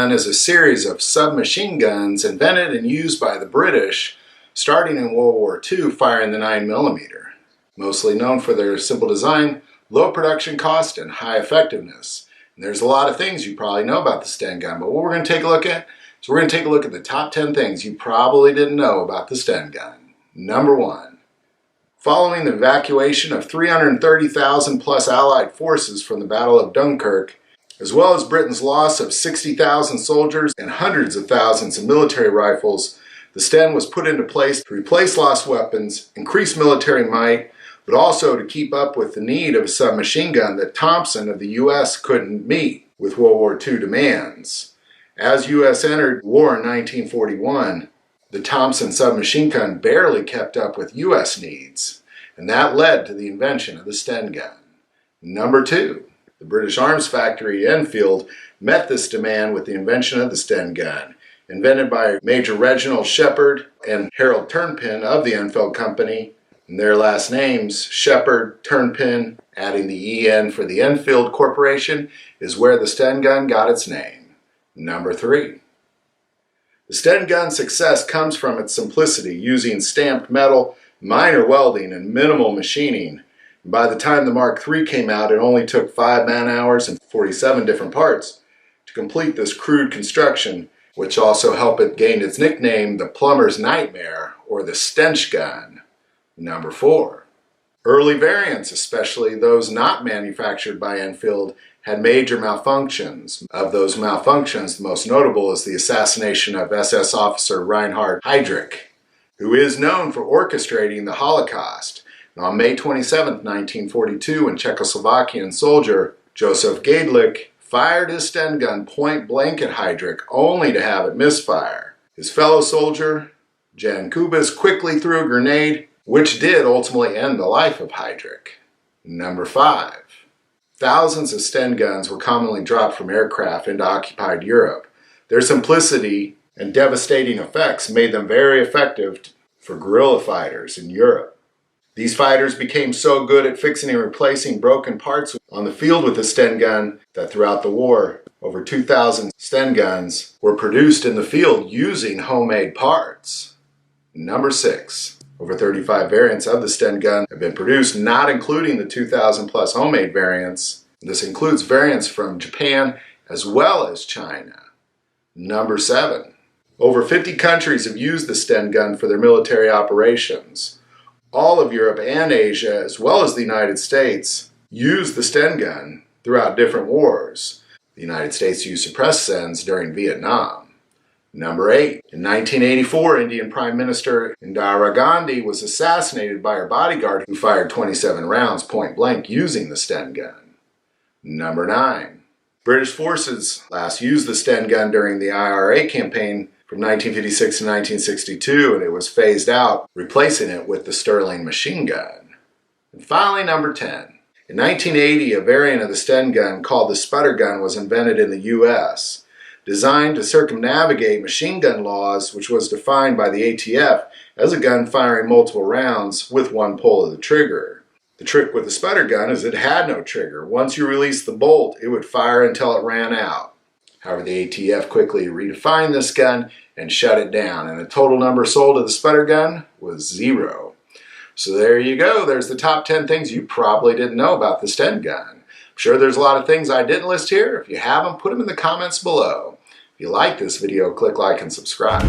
gun is a series of submachine guns invented and used by the British starting in World War II, firing the 9mm. Mostly known for their simple design, low production cost, and high effectiveness. And there's a lot of things you probably know about the STEN gun, but what we're going to take a look at is we're going to take a look at the top 10 things you probably didn't know about the STEN gun. Number 1. Following the evacuation of 330,000 plus Allied forces from the Battle of Dunkirk, as well as Britain's loss of 60,000 soldiers and hundreds of thousands of military rifles, the STEN was put into place to replace lost weapons, increase military might, but also to keep up with the need of a submachine gun that Thompson of the U.S. couldn't meet with World War II demands. As U.S. entered war in 1941, the Thompson submachine gun barely kept up with U.S. needs, and that led to the invention of the STEN gun. Number 2. The British Arms Factory Enfield met this demand with the invention of the STEN gun, invented by Major Reginald Shepherd and Harold Turnpin of the Enfield Company. And their last names, Shepherd, Turnpin, adding the EN for the Enfield Corporation, is where the STEN gun got its name. Number 3. The STEN gun's success comes from its simplicity, using stamped metal, minor welding, and minimal machining. By the time the Mark III came out, it only took 5 man-hours and 47 different parts to complete this crude construction, which also helped it gain its nickname, the plumber's nightmare, or the stench gun. Number 4. Early variants, especially those not manufactured by Enfield, had major malfunctions. Of those malfunctions, the most notable is the assassination of SS officer Reinhard Heydrich, who is known for orchestrating the Holocaust. On May 27, 1942, when Czechoslovakian soldier Josef Gajdlik fired his STEN gun point blank at Heydrich, only to have it misfire. His fellow soldier, Jan Kubis, quickly threw a grenade, which did ultimately end the life of Heydrich. Number 5. Thousands of STEN guns were commonly dropped from aircraft into occupied Europe. Their simplicity and devastating effects made them very effective for guerrilla fighters in Europe. These fighters became so good at fixing and replacing broken parts on the field with the STEN gun that throughout the war, over 2,000 STEN guns were produced in the field using homemade parts. Number 6. Over 35 variants of the STEN gun have been produced, not including the 2,000 plus homemade variants. This includes variants from Japan as well as China. Number 7. Over 50 countries have used the STEN gun for their military operations. All of Europe and Asia, as well as the United States, used the STEN gun throughout different wars. The United States used suppressed STENs during Vietnam. Number 8. In 1984, Indian Prime Minister Indira Gandhi was assassinated by her bodyguard who fired 27 rounds point blank using the STEN gun. Number 9. British forces last used the STEN gun during the IRA campaign from 1956 to 1962, and it was phased out, replacing it with the Sterling machine gun. And finally, number 10. In 1980, a variant of the STEN gun called the sputter gun was invented in the U.S., designed to circumnavigate machine gun laws, which was defined by the ATF as a gun firing multiple rounds with one pull of the trigger. The trick with the sputter gun is it had no trigger. Once you released the bolt, it would fire until it ran out. However, the ATF quickly redefined this gun and shut it down, and the total number sold of the sputter gun was 0. So there you go. There's the top 10 things you probably didn't know about the STEN gun. I'm sure there's a lot of things I didn't list here. If you have them, put them in the comments below. If you like this video, click like and subscribe.